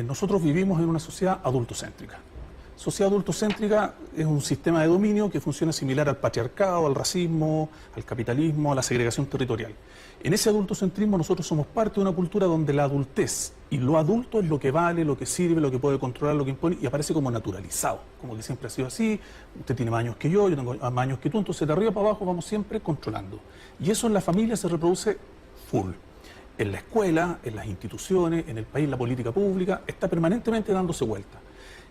nosotros vivimos en una sociedad adultocéntrica. Sociedad adultocéntrica es un sistema de dominio que funciona similar al patriarcado, al racismo, al capitalismo, a la segregación territorial. En ese adultocentrismo nosotros somos parte de una cultura donde la adultez y lo adulto es lo que vale, lo que sirve, lo que puede controlar, lo que impone, y aparece como naturalizado, como que siempre ha sido así. Usted tiene más años que yo tengo más años que tú, entonces de arriba para abajo vamos siempre controlando. Y eso en la familia se reproduce full. En la escuela, en las instituciones, en el país, la política pública, está permanentemente dándose vuelta.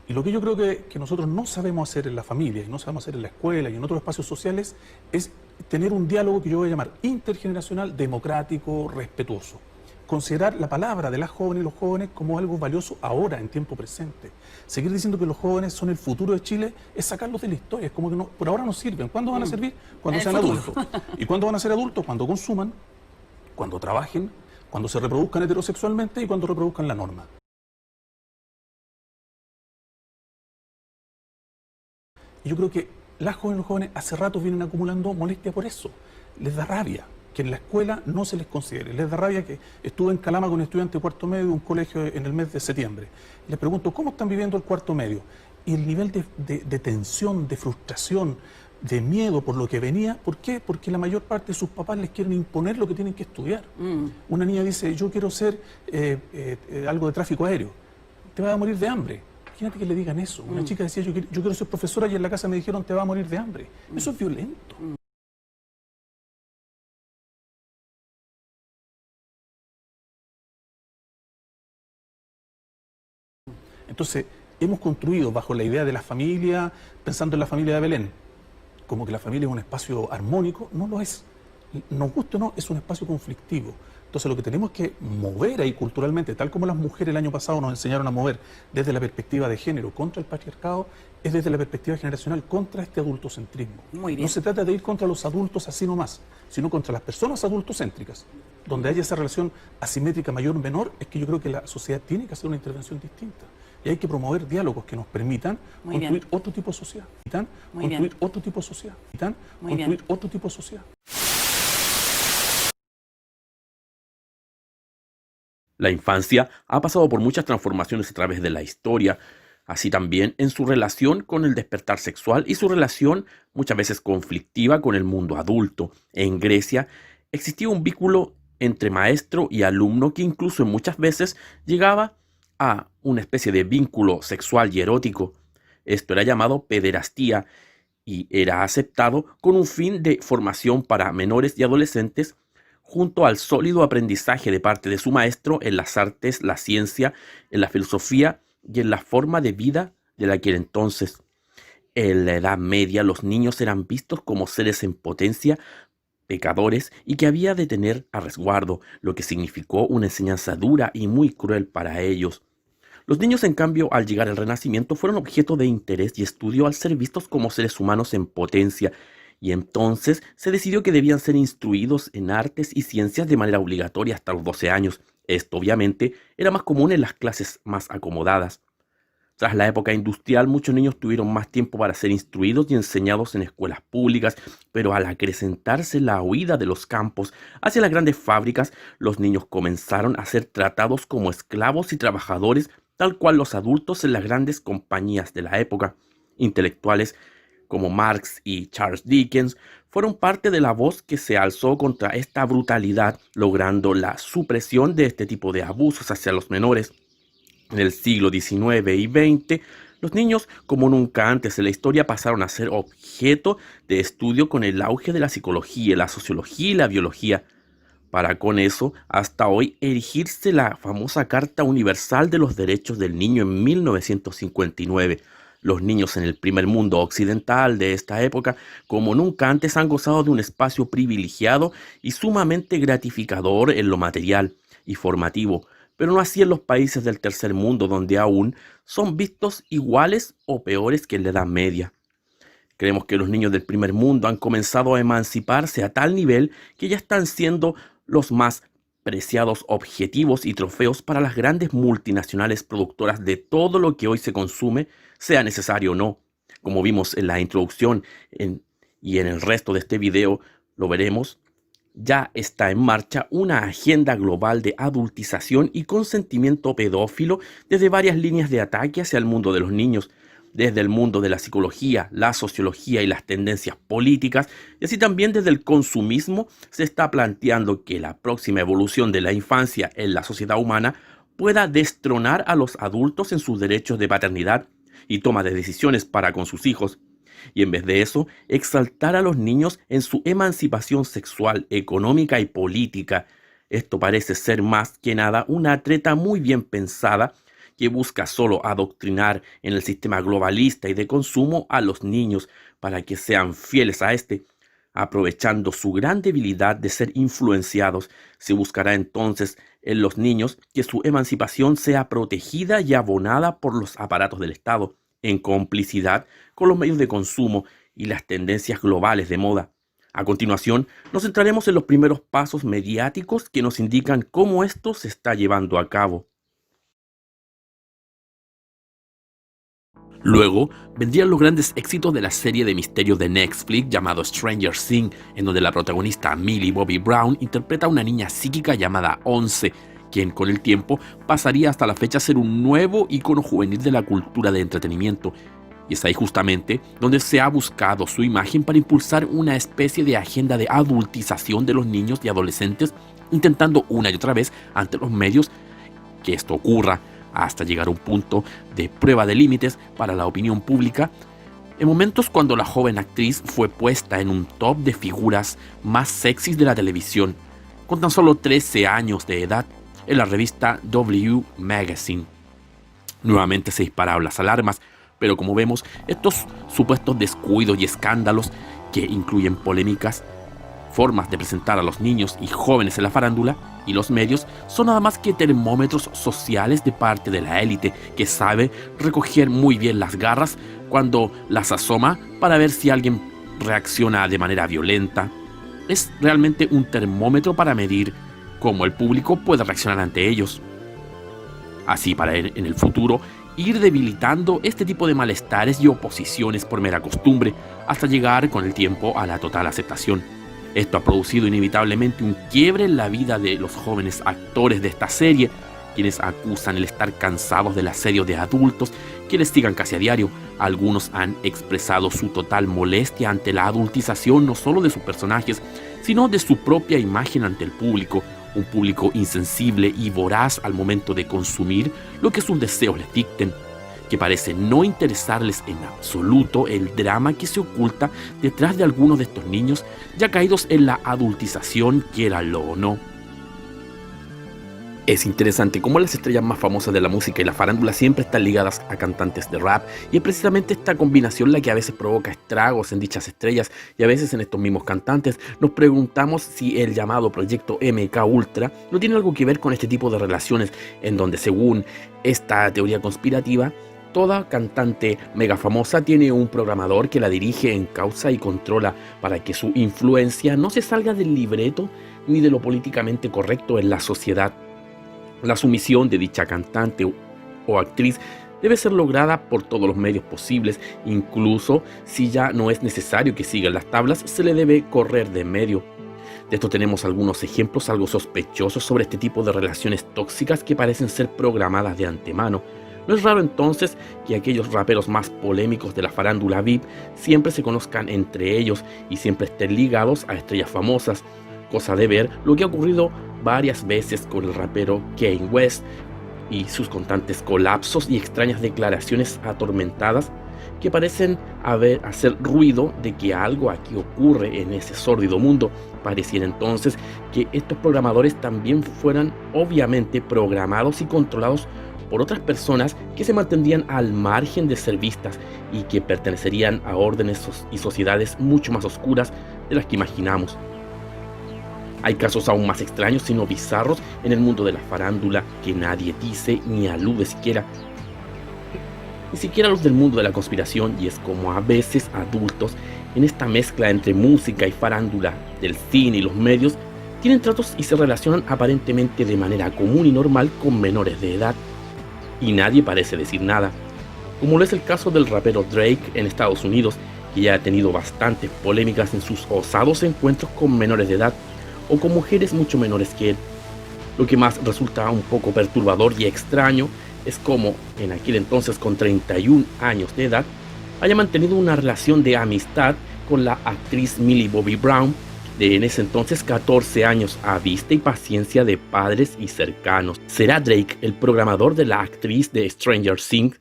Y lo que yo creo que nosotros no sabemos hacer en la familia, y no sabemos hacer en la escuela y en otros espacios sociales, es tener un diálogo que yo voy a llamar intergeneracional, democrático, respetuoso. Considerar la palabra de las jóvenes y los jóvenes como algo valioso ahora, en tiempo presente. Seguir diciendo que los jóvenes son el futuro de Chile es sacarlos de la historia, es como que no, por ahora no sirven. ¿Cuándo van a servir? Cuando sean adultos. ¿Y cuándo van a ser adultos? Cuando consuman, cuando trabajen, cuando se reproduzcan heterosexualmente y cuando reproduzcan la norma. Y yo creo que las jóvenes y los jóvenes hace rato vienen acumulando molestia por eso. Les da rabia que en la escuela no se les considere. Les da rabia que estuve en Calama con estudiantes de cuarto medio de un colegio en el mes de septiembre. Les pregunto, ¿cómo están viviendo el cuarto medio? Y el nivel de tensión, de frustración, de miedo por lo que venía. ¿Por qué? Porque la mayor parte de sus papás les quieren imponer lo que tienen que estudiar. Una niña dice, yo quiero ser algo de tráfico aéreo. Te vas a morir de hambre. Imagínate que le digan eso. Una chica decía, yo quiero ser profesora y en la casa me dijeron, te vas a morir de hambre. Eso es violento. Entonces, hemos construido bajo la idea de la familia, pensando en la familia de Belén, como que la familia es un espacio armónico. No lo es. Nos guste o no, es un espacio conflictivo. Entonces lo que tenemos que mover ahí culturalmente, tal como las mujeres el año pasado nos enseñaron a mover desde la perspectiva de género contra el patriarcado, es desde la perspectiva generacional contra este adultocentrismo. Muy bien. No se trata de ir contra los adultos así nomás, sino contra las personas adultocéntricas. Donde haya esa relación asimétrica mayor o menor, es que yo creo que la sociedad tiene que hacer una intervención distinta. Y hay que promover diálogos que nos permitan construir otro tipo de sociedad. Construir otro tipo de sociedad. Construir otro tipo de sociedad. La infancia ha pasado por muchas transformaciones a través de la historia, así también en su relación con el despertar sexual y su relación muchas veces conflictiva con el mundo adulto. En Grecia existía un vínculo entre maestro y alumno que incluso muchas veces llegaba a una especie de vínculo sexual y erótico. Esto era llamado pederastía y era aceptado con un fin de formación para menores y adolescentes, junto al sólido aprendizaje de parte de su maestro en las artes, la ciencia, en la filosofía y en la forma de vida de aquel entonces. En la Edad Media los niños eran vistos como seres en potencia, pecadores y que había de tener a resguardo, lo que significó una enseñanza dura y muy cruel para ellos. Los niños, en cambio, al llegar al Renacimiento, fueron objeto de interés y estudio al ser vistos como seres humanos en potencia, y entonces se decidió que debían ser instruidos en artes y ciencias de manera obligatoria hasta los 12 años. Esto, obviamente, era más común en las clases más acomodadas. Tras la época industrial, muchos niños tuvieron más tiempo para ser instruidos y enseñados en escuelas públicas, pero al acrecentarse la huida de los campos hacia las grandes fábricas, los niños comenzaron a ser tratados como esclavos y trabajadores, tal cual los adultos en las grandes compañías de la época. Intelectuales como Marx y Charles Dickens fueron parte de la voz que se alzó contra esta brutalidad, logrando la supresión de este tipo de abusos hacia los menores. En el siglo XIX y XX, los niños, como nunca antes en la historia, pasaron a ser objeto de estudio con el auge de la psicología, la sociología y la biología, para con eso, hasta hoy, erigirse la famosa Carta Universal de los Derechos del Niño en 1959. Los niños en el primer mundo occidental de esta época, como nunca antes, han gozado de un espacio privilegiado y sumamente gratificador en lo material y formativo, pero no así en los países del tercer mundo, donde aún son vistos iguales o peores que en la Edad Media. Creemos que los niños del primer mundo han comenzado a emanciparse a tal nivel que ya están siendo los más preciados objetivos y trofeos para las grandes multinacionales productoras de todo lo que hoy se consume, sea necesario o no. Como vimos en la introducción y en el resto de este video, lo veremos. ya está en marcha una agenda global de adultización y consentimiento pedófilo desde varias líneas de ataque hacia el mundo de los niños, desde el mundo de la psicología, la sociología y las tendencias políticas, y así también desde el consumismo se está planteando que la próxima evolución de la infancia en la sociedad humana pueda destronar a los adultos en sus derechos de paternidad y toma de decisiones para con sus hijos, y en vez de eso, exaltar a los niños en su emancipación sexual, económica y política. Esto parece ser más que nada una treta muy bien pensada que busca solo adoctrinar en el sistema globalista y de consumo a los niños para que sean fieles a este. Aprovechando su gran debilidad de ser influenciados, se buscará entonces en los niños que su emancipación sea protegida y abonada por los aparatos del Estado, en complicidad con los medios de consumo y las tendencias globales de moda. A continuación, nos centraremos en los primeros pasos mediáticos que nos indican cómo esto se está llevando a cabo. Luego vendrían los grandes éxitos de la serie de misterio de Netflix llamado Stranger Things, en donde la protagonista Millie Bobby Brown interpreta a una niña psíquica llamada 11, quien con el tiempo pasaría hasta la fecha a ser un nuevo ícono juvenil de la cultura de entretenimiento. Y es ahí justamente donde se ha buscado su imagen para impulsar una especie de agenda de adultización de los niños y adolescentes, intentando una y otra vez ante los medios que esto ocurra, hasta llegar a un punto de prueba de límites para la opinión pública, en momentos cuando la joven actriz fue puesta en un top de figuras más sexys de la televisión, con tan solo 13 años de edad, en la revista W Magazine. Nuevamente se dispararon las alarmas, pero como vemos, estos supuestos descuidos y escándalos, que incluyen polémicas, formas de presentar a los niños y jóvenes en la farándula y los medios, son nada más que termómetros sociales de parte de la élite, que sabe recoger muy bien las garras cuando las asoma para ver si alguien reacciona de manera violenta. Es realmente un termómetro para medir cómo el público puede reaccionar ante ellos. Así, para en el futuro ir debilitando este tipo de malestares y oposiciones por mera costumbre, hasta llegar con el tiempo a la total aceptación. Esto ha producido inevitablemente un quiebre en la vida de los jóvenes actores de esta serie, quienes acusan el estar cansados del asedio de adultos que les sigan casi a diario. Algunos han expresado su total molestia ante la adultización no solo de sus personajes, sino de su propia imagen ante el público, un público insensible y voraz al momento de consumir lo que sus deseos les dicten, que parece no interesarles en absoluto el drama que se oculta detrás de algunos de estos niños ya caídos en la adultización, quiéranlo o no. Es interesante cómo las estrellas más famosas de la música y la farándula siempre están ligadas a cantantes de rap, y es precisamente esta combinación la que a veces provoca estragos en dichas estrellas y a veces en estos mismos cantantes. Nos preguntamos si el llamado proyecto MK Ultra no tiene algo que ver con este tipo de relaciones, en donde, según esta teoría conspirativa, toda cantante mega famosa tiene un programador que la dirige, encausa y controla para que su influencia no se salga del libreto ni de lo políticamente correcto en la sociedad. La sumisión de dicha cantante o actriz debe ser lograda por todos los medios posibles, incluso si ya no es necesario que sigan las tablas, se le debe correr de medio. De esto tenemos algunos ejemplos algo sospechosos sobre este tipo de relaciones tóxicas que parecen ser programadas de antemano. No es raro entonces que aquellos raperos más polémicos de la farándula VIP siempre se conozcan entre ellos y siempre estén ligados a estrellas famosas. Cosa de ver lo que ha ocurrido varias veces con el rapero Kanye West y sus constantes colapsos y extrañas declaraciones atormentadas que parecen hacer ruido de que algo aquí ocurre en ese sórdido mundo. Pareciera entonces que estos programadores también fueran obviamente programados y controlados por otras personas que se mantendrían al margen de ser vistas y que pertenecerían a órdenes y sociedades mucho más oscuras de las que imaginamos. Hay casos aún más extraños, sino bizarros, en el mundo de la farándula que nadie dice ni alude siquiera. Ni siquiera los del mundo de la conspiración, y es como a veces adultos, en esta mezcla entre música y farándula, del cine y los medios, tienen tratos y se relacionan aparentemente de manera común y normal con menores de edad. Y nadie parece decir nada, como lo es el caso del rapero Drake en Estados Unidos, que ya ha tenido bastantes polémicas en sus osados encuentros con menores de edad, o con mujeres mucho menores que él. Lo que más resulta un poco perturbador y extraño es cómo, en aquel entonces con 31 años de edad, haya mantenido una relación de amistad con la actriz Millie Bobby Brown, de en ese entonces 14 años, a vista y paciencia de padres y cercanos. ¿Será Drake el programador de la actriz de Stranger Things?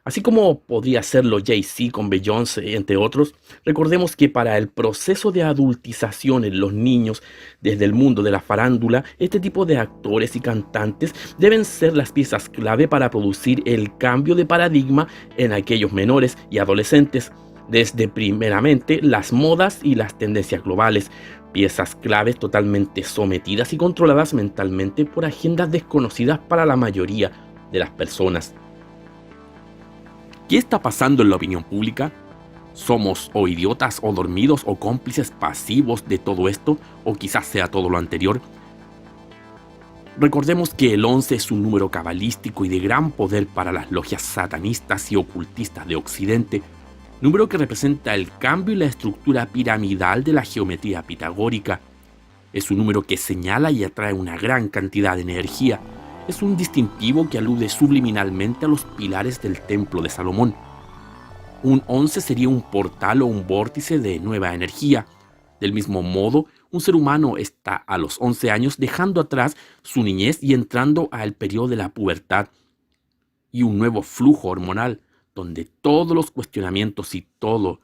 Así como podría serlo Jay-Z con Beyoncé, entre otros, recordemos que para el proceso de adultización en los niños desde el mundo de la farándula, este tipo de actores y cantantes deben ser las piezas clave para producir el cambio de paradigma en aquellos menores y adolescentes, desde primeramente las modas y las tendencias globales, piezas claves totalmente sometidas y controladas mentalmente por agendas desconocidas para la mayoría de las personas. ¿Qué está pasando en la opinión pública? ¿Somos o idiotas o dormidos o cómplices pasivos de todo esto? ¿O quizás sea todo lo anterior? Recordemos que el 11 es un número cabalístico y de gran poder para las logias satanistas y ocultistas de Occidente, número que representa el cambio y la estructura piramidal de la geometría pitagórica. Es un número que señala y atrae una gran cantidad de energía. Es un distintivo que alude subliminalmente a los pilares del templo de Salomón. Un 11 sería un portal o un vórtice de nueva energía. Del mismo modo, un ser humano está a los 11 años dejando atrás su niñez y entrando al periodo de la pubertad y un nuevo flujo hormonal, donde todos los cuestionamientos y todo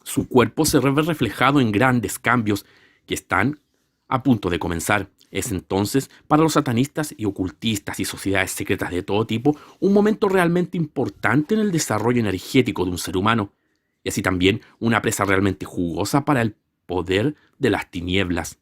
su cuerpo se ve reflejado en grandes cambios que están a punto de comenzar. Es entonces, para los satanistas y ocultistas y sociedades secretas de todo tipo, un momento realmente importante en el desarrollo energético de un ser humano, y así también una presa realmente jugosa para el poder de las tinieblas.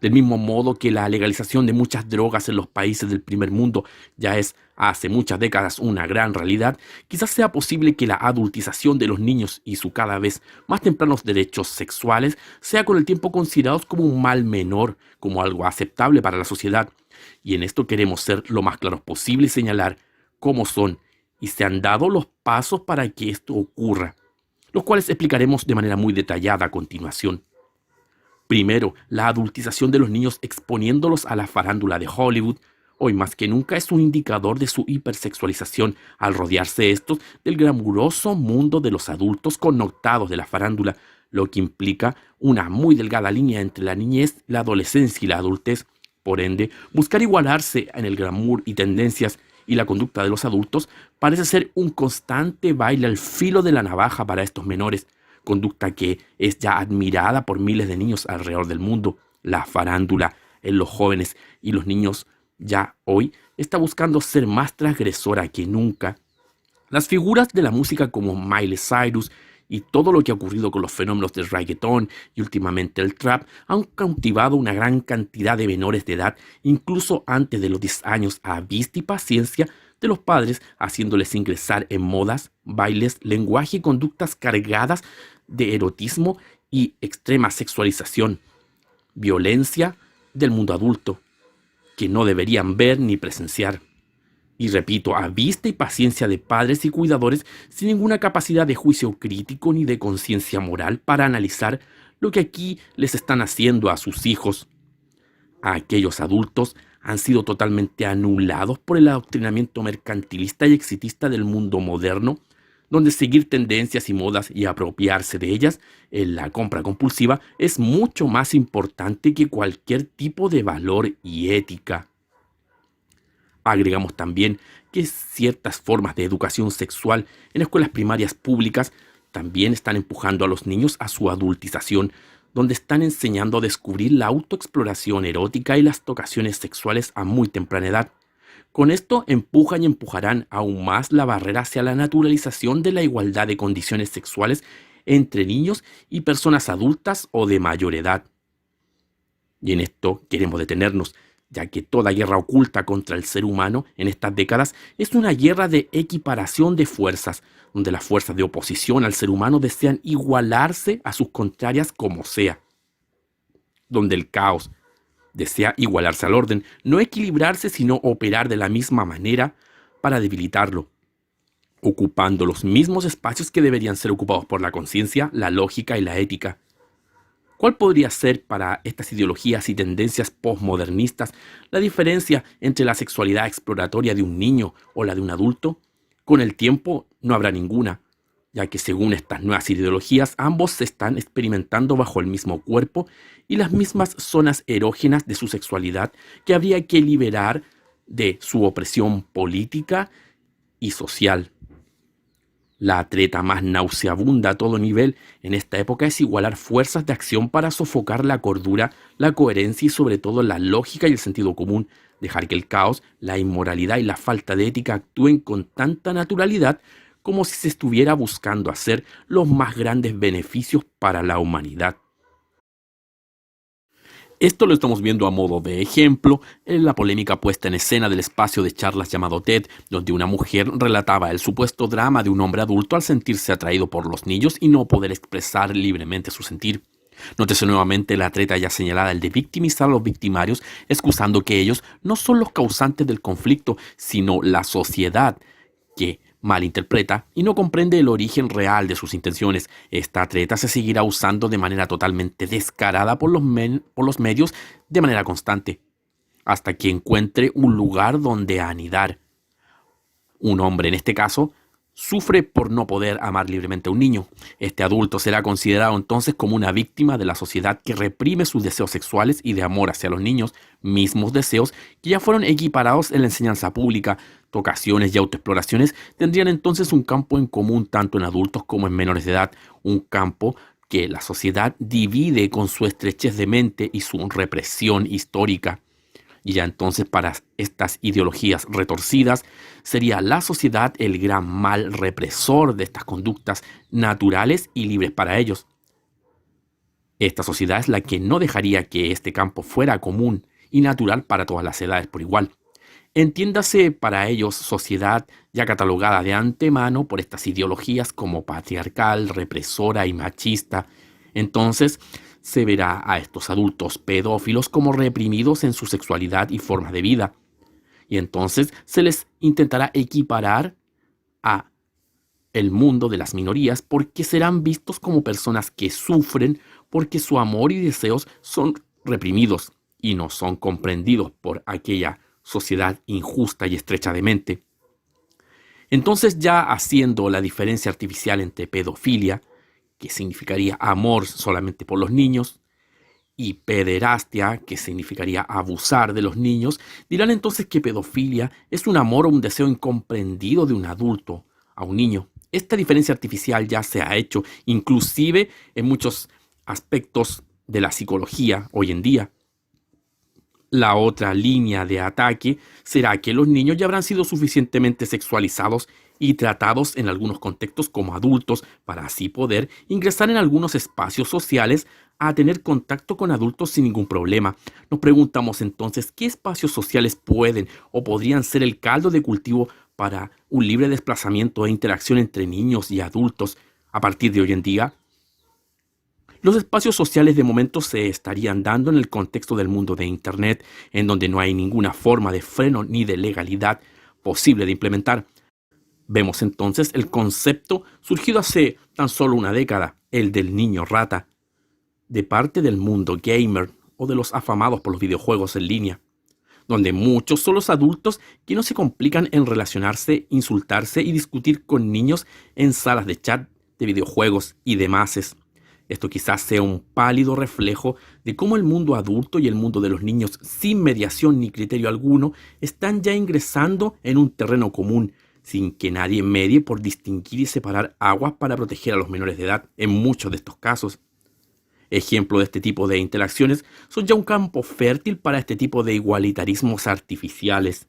Del mismo modo que la legalización de muchas drogas en los países del primer mundo ya es hace muchas décadas una gran realidad, quizás sea posible que la adultización de los niños y su cada vez más tempranos derechos sexuales sea con el tiempo considerados como un mal menor, como algo aceptable para la sociedad. Y en esto queremos ser lo más claros posible y señalar cómo son y se han dado los pasos para que esto ocurra, los cuales explicaremos de manera muy detallada a continuación. Primero, la adultización de los niños exponiéndolos a la farándula de Hollywood, hoy más que nunca es un indicador de su hipersexualización al rodearse estos del glamuroso mundo de los adultos connotados de la farándula, lo que implica una muy delgada línea entre la niñez, la adolescencia y la adultez. Por ende, buscar igualarse en el glamour y tendencias y la conducta de los adultos parece ser un constante baile al filo de la navaja para estos menores, conducta que es ya admirada por miles de niños alrededor del mundo. La farándula en los jóvenes y los niños ya hoy está buscando ser más transgresora que nunca. Las figuras de la música como Miley Cyrus y todo lo que ha ocurrido con los fenómenos del reggaetón y últimamente el trap han cautivado una gran cantidad de menores de edad, incluso antes de los 10 años, a vista y paciencia de los padres, haciéndoles ingresar en modas, bailes, lenguaje y conductas cargadas de erotismo y extrema sexualización, violencia del mundo adulto, que no deberían ver ni presenciar. Y repito, a vista y paciencia de padres y cuidadores sin ninguna capacidad de juicio crítico ni de conciencia moral para analizar lo que aquí les están haciendo a sus hijos. A aquellos adultos han sido totalmente anulados por el adoctrinamiento mercantilista y exitista del mundo moderno, donde seguir tendencias y modas y apropiarse de ellas en la compra compulsiva es mucho más importante que cualquier tipo de valor y ética. Agregamos también que ciertas formas de educación sexual en escuelas primarias públicas también están empujando a los niños a su adultización, donde están enseñando a descubrir la autoexploración erótica y las tocaciones sexuales a muy temprana edad. Con esto empujan y empujarán aún más la barrera hacia la naturalización de la igualdad de condiciones sexuales entre niños y personas adultas o de mayor edad. Y en esto queremos detenernos, ya que toda guerra oculta contra el ser humano en estas décadas es una guerra de equiparación de fuerzas, donde las fuerzas de oposición al ser humano desean igualarse a sus contrarias como sea, donde el caos desea igualarse al orden, no equilibrarse sino operar de la misma manera para debilitarlo, ocupando los mismos espacios que deberían ser ocupados por la conciencia, la lógica y la ética. ¿Cuál podría ser para estas ideologías y tendencias postmodernistas la diferencia entre la sexualidad exploratoria de un niño o la de un adulto? Con el tiempo no habrá ninguna, ya que según estas nuevas ideologías ambos se están experimentando bajo el mismo cuerpo y las mismas zonas erógenas de su sexualidad que habría que liberar de su opresión política y social. La treta más nauseabunda a todo nivel en esta época es igualar fuerzas de acción para sofocar la cordura, la coherencia y sobre todo la lógica y el sentido común, dejar que el caos, la inmoralidad y la falta de ética actúen con tanta naturalidad como si se estuviera buscando hacer los más grandes beneficios para la humanidad. Esto lo estamos viendo a modo de ejemplo en la polémica puesta en escena del espacio de charlas llamado TED, donde una mujer relataba el supuesto drama de un hombre adulto al sentirse atraído por los niños y no poder expresar libremente su sentir. Nótese nuevamente la treta ya señalada, el de victimizar a los victimarios, excusando que ellos no son los causantes del conflicto, sino la sociedad que malinterpreta y no comprende el origen real de sus intenciones. Esta treta se seguirá usando de manera totalmente descarada por los medios de manera constante, hasta que encuentre un lugar donde anidar. Un hombre, en este caso, sufre por no poder amar libremente a un niño. Este adulto será considerado entonces como una víctima de la sociedad que reprime sus deseos sexuales y de amor hacia los niños, mismos deseos que ya fueron equiparados en la enseñanza pública. Tocaciones y autoexploraciones tendrían entonces un campo en común tanto en adultos como en menores de edad, un campo que la sociedad divide con su estrechez de mente y su represión histórica. Y ya entonces para estas ideologías retorcidas sería la sociedad el gran mal represor de estas conductas naturales y libres para ellos. Esta sociedad es la que no dejaría que este campo fuera común y natural para todas las edades por igual. Entiéndase para ellos sociedad ya catalogada de antemano por estas ideologías como patriarcal, represora y machista. Entonces se verá a estos adultos pedófilos como reprimidos en su sexualidad y forma de vida. Y entonces se les intentará equiparar a el mundo de las minorías porque serán vistos como personas que sufren porque su amor y deseos son reprimidos y no son comprendidos por aquella sociedad injusta y estrecha de mente. Entonces, ya haciendo la diferencia artificial entre pedofilia, que significaría amor solamente por los niños, y pederastia, que significaría abusar de los niños, dirán entonces que pedofilia es un amor o un deseo incomprendido de un adulto a un niño. Esta diferencia artificial ya se ha hecho inclusive en muchos aspectos de la psicología hoy en día. La otra línea de ataque será que los niños ya habrán sido suficientemente sexualizados y tratados en algunos contextos como adultos para así poder ingresar en algunos espacios sociales a tener contacto con adultos sin ningún problema. Nos preguntamos entonces qué espacios sociales pueden o podrían ser el caldo de cultivo para un libre desplazamiento e interacción entre niños y adultos a partir de hoy en día. Los espacios sociales de momento se estarían dando en el contexto del mundo de Internet, en donde no hay ninguna forma de freno ni de legalidad posible de implementar. Vemos entonces el concepto surgido hace tan solo una década, el del niño rata, de parte del mundo gamer o de los afamados por los videojuegos en línea, donde muchos son los adultos que no se complican en relacionarse, insultarse y discutir con niños en salas de chat de videojuegos y demás. Esto quizás sea un pálido reflejo de cómo el mundo adulto y el mundo de los niños, sin mediación ni criterio alguno, están ya ingresando en un terreno común, sin que nadie medie por distinguir y separar aguas para proteger a los menores de edad en muchos de estos casos. Ejemplo de este tipo de interacciones son ya un campo fértil para este tipo de igualitarismos artificiales.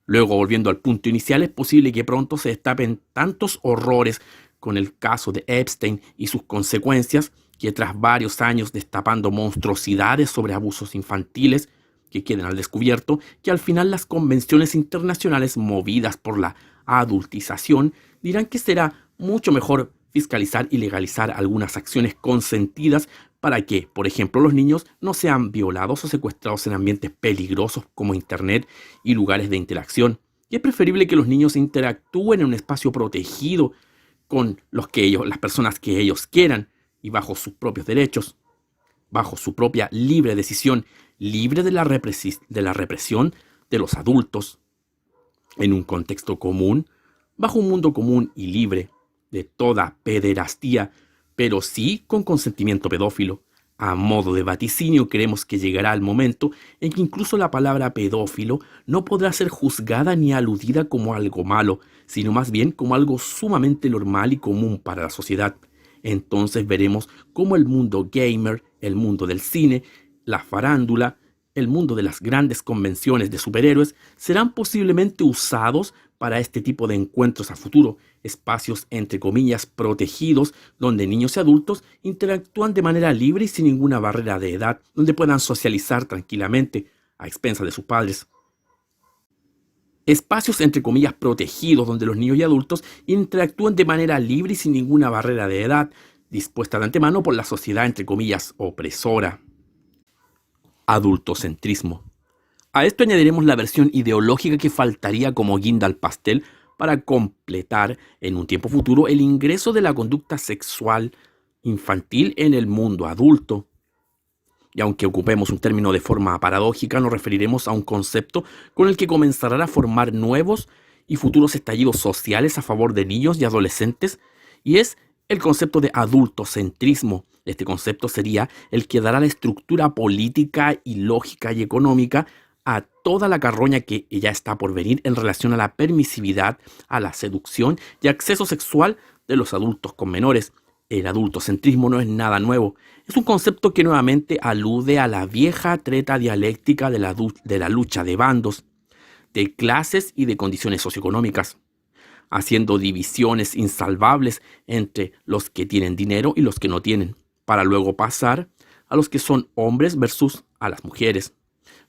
Luego, volviendo al punto inicial, es posible que pronto se destapen tantos horrores con el caso de Epstein y sus consecuencias, que tras varios años destapando monstruosidades sobre abusos infantiles que queden al descubierto, que al final las convenciones internacionales movidas por la adultización dirán que será mucho mejor fiscalizar y legalizar algunas acciones consentidas para que, por ejemplo, los niños no sean violados o secuestrados en ambientes peligrosos como Internet y lugares de interacción. Y es preferible que los niños interactúen en un espacio protegido con las personas que ellos quieran y bajo sus propios derechos. bajo su propia libre decisión, libre de la represión de los adultos, en un contexto común, bajo un mundo común y libre de toda pederastía, pero sí con consentimiento pedófilo. A modo de vaticinio, creemos que llegará el momento en que incluso la palabra pedófilo no podrá ser juzgada ni aludida como algo malo, sino más bien como algo sumamente normal y común para la sociedad. Entonces veremos cómo el mundo gamer, el mundo del cine, la farándula, el mundo de las grandes convenciones de superhéroes serán posiblemente usados para este tipo de encuentros a futuro, espacios entre comillas protegidos donde niños y adultos interactúan de manera libre y sin ninguna barrera de edad, donde puedan socializar tranquilamente a expensas de sus padres. Espacios entre comillas protegidos donde los niños y adultos interactúan de manera libre y sin ninguna barrera de edad, dispuesta de antemano por la sociedad entre comillas opresora. Adultocentrismo. A esto añadiremos la versión ideológica que faltaría como guinda al pastel para completar en un tiempo futuro el ingreso de la conducta sexual infantil en el mundo adulto. Y aunque ocupemos un término de forma paradójica, nos referiremos a un concepto con el que comenzarán a formar nuevos y futuros estallidos sociales a favor de niños y adolescentes, y es el concepto de adultocentrismo. Este concepto sería el que dará la estructura política y lógica y económica a toda la carroña que ya está por venir en relación a la permisividad, a la seducción y acceso sexual de los adultos con menores. El adultocentrismo no es nada nuevo. Es un concepto que nuevamente alude a la vieja treta dialéctica de la lucha de bandos, de clases y de condiciones socioeconómicas, haciendo divisiones insalvables entre los que tienen dinero y los que no tienen, para luego pasar a los que son hombres versus a las mujeres,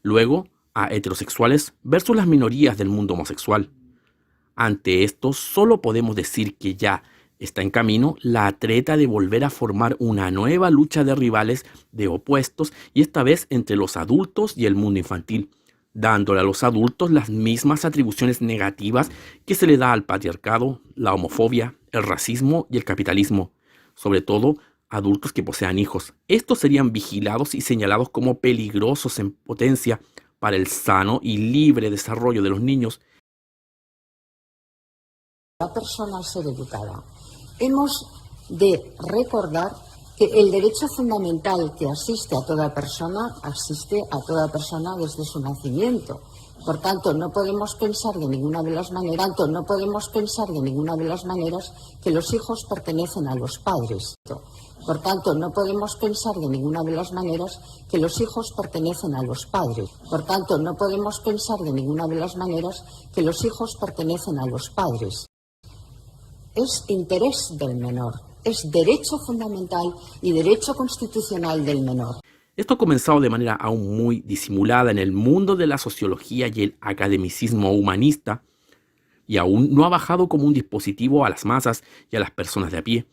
luego a heterosexuales versus las minorías del mundo homosexual. Ante esto, solo podemos decir que ya está en camino la treta de volver a formar una nueva lucha de rivales, de opuestos, y esta vez entre los adultos y el mundo infantil, dándole a los adultos las mismas atribuciones negativas que se le da al patriarcado, la homofobia, el racismo y el capitalismo, sobre todo adultos que posean hijos. Estos serían vigilados y señalados como peligrosos en potencia para el sano y libre desarrollo de los niños. La persona al ser educada. Hemos de recordar que el derecho fundamental que asiste a toda persona desde su nacimiento. Por tanto, no podemos pensar de ninguna de las maneras que los hijos pertenecen a los padres. Por tanto, no podemos pensar de ninguna de las maneras que los hijos pertenecen a los padres. Por tanto, no podemos pensar de ninguna de las maneras que los hijos pertenecen a los padres. Es interés del menor, es derecho fundamental y derecho constitucional del menor. Esto ha comenzado de manera aún muy disimulada en el mundo de la sociología y el academicismo humanista, y aún no ha bajado como un dispositivo a las masas y a las personas de a pie.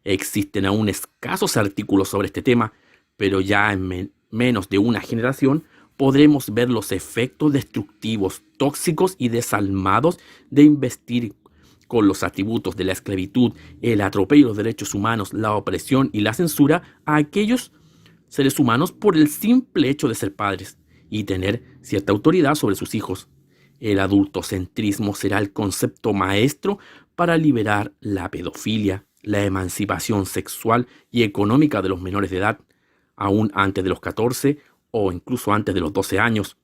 Existen aún escasos artículos sobre este tema, pero ya en menos de una generación podremos ver los efectos destructivos, tóxicos y desalmados de investir con los atributos de la esclavitud, el atropello de los derechos humanos, la opresión y la censura a aquellos seres humanos por el simple hecho de ser padres y tener cierta autoridad sobre sus hijos. El adultocentrismo será el concepto maestro para liberar la pedofilia, la emancipación sexual y económica de los menores de edad, aún antes de los 14 o incluso antes de los 12 años,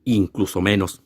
incluso menos,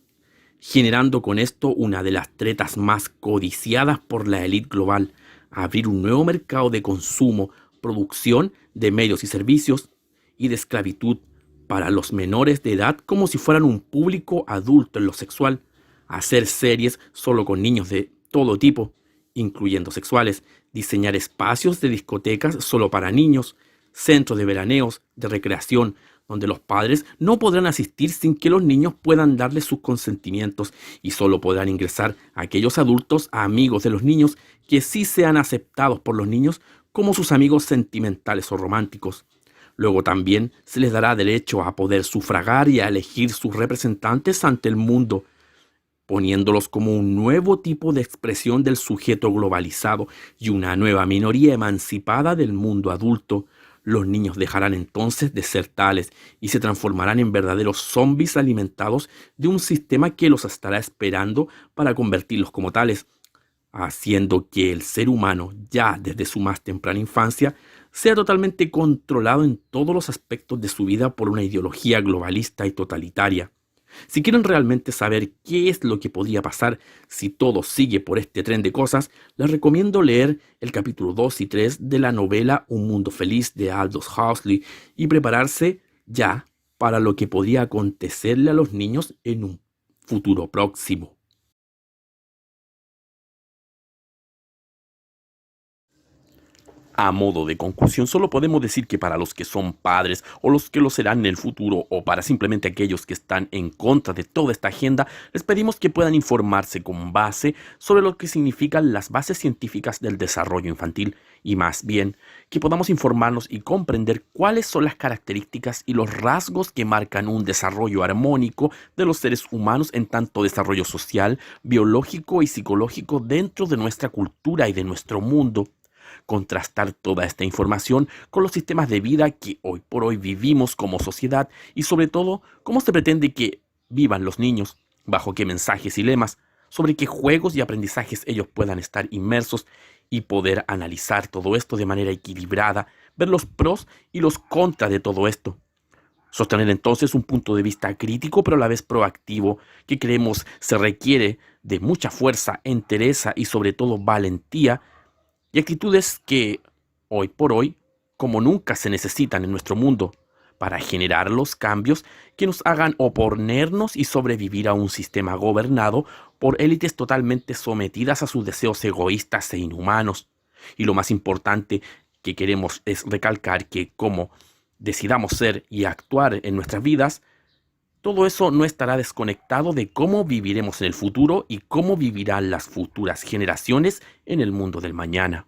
generando con esto una de las tretas más codiciadas por la élite global: abrir un nuevo mercado de consumo, producción de medios y servicios y de esclavitud para los menores de edad como si fueran un público adulto en lo sexual, hacer series solo con niños de todo tipo, incluyendo sexuales, diseñar espacios de discotecas solo para niños, centros de veraneos, de recreación, donde los padres no podrán asistir sin que los niños puedan darles sus consentimientos y solo podrán ingresar aquellos adultos amigos de los niños que sí sean aceptados por los niños como sus amigos sentimentales o románticos. Luego también se les dará derecho a poder sufragar y a elegir sus representantes ante el mundo, poniéndolos como un nuevo tipo de expresión del sujeto globalizado y una nueva minoría emancipada del mundo adulto. Los niños dejarán entonces de ser tales y se transformarán en verdaderos zombies alimentados de un sistema que los estará esperando para convertirlos como tales, haciendo que el ser humano, ya desde su más temprana infancia, sea totalmente controlado en todos los aspectos de su vida por una ideología globalista y totalitaria. Si quieren realmente saber qué es lo que podría pasar si todo sigue por este tren de cosas, les recomiendo leer el capítulo 2 y 3 de la novela Un Mundo Feliz de Aldous Huxley y prepararse ya para lo que podría acontecerle a los niños en un futuro próximo. A modo de conclusión, solo podemos decir que para los que son padres o los que lo serán en el futuro o para simplemente aquellos que están en contra de toda esta agenda, les pedimos que puedan informarse con base sobre lo que significan las bases científicas del desarrollo infantil y más bien que podamos informarnos y comprender cuáles son las características y los rasgos que marcan un desarrollo armónico de los seres humanos en tanto desarrollo social, biológico y psicológico dentro de nuestra cultura y de nuestro mundo. Contrastar toda esta información con los sistemas de vida que hoy por hoy vivimos como sociedad y sobre todo cómo se pretende que vivan los niños, bajo qué mensajes y lemas, sobre qué juegos y aprendizajes ellos puedan estar inmersos y poder analizar todo esto de manera equilibrada, ver los pros y los contras de todo esto. Sostener entonces un punto de vista crítico pero a la vez proactivo que creemos se requiere de mucha fuerza, entereza y sobre todo valentía y actitudes que, hoy por hoy, como nunca se necesitan en nuestro mundo, para generar los cambios que nos hagan oponernos y sobrevivir a un sistema gobernado por élites totalmente sometidas a sus deseos egoístas e inhumanos. Y lo más importante que queremos es recalcar que como decidamos ser y actuar en nuestras vidas, todo eso no estará desconectado de cómo viviremos en el futuro y cómo vivirán las futuras generaciones en el mundo del mañana.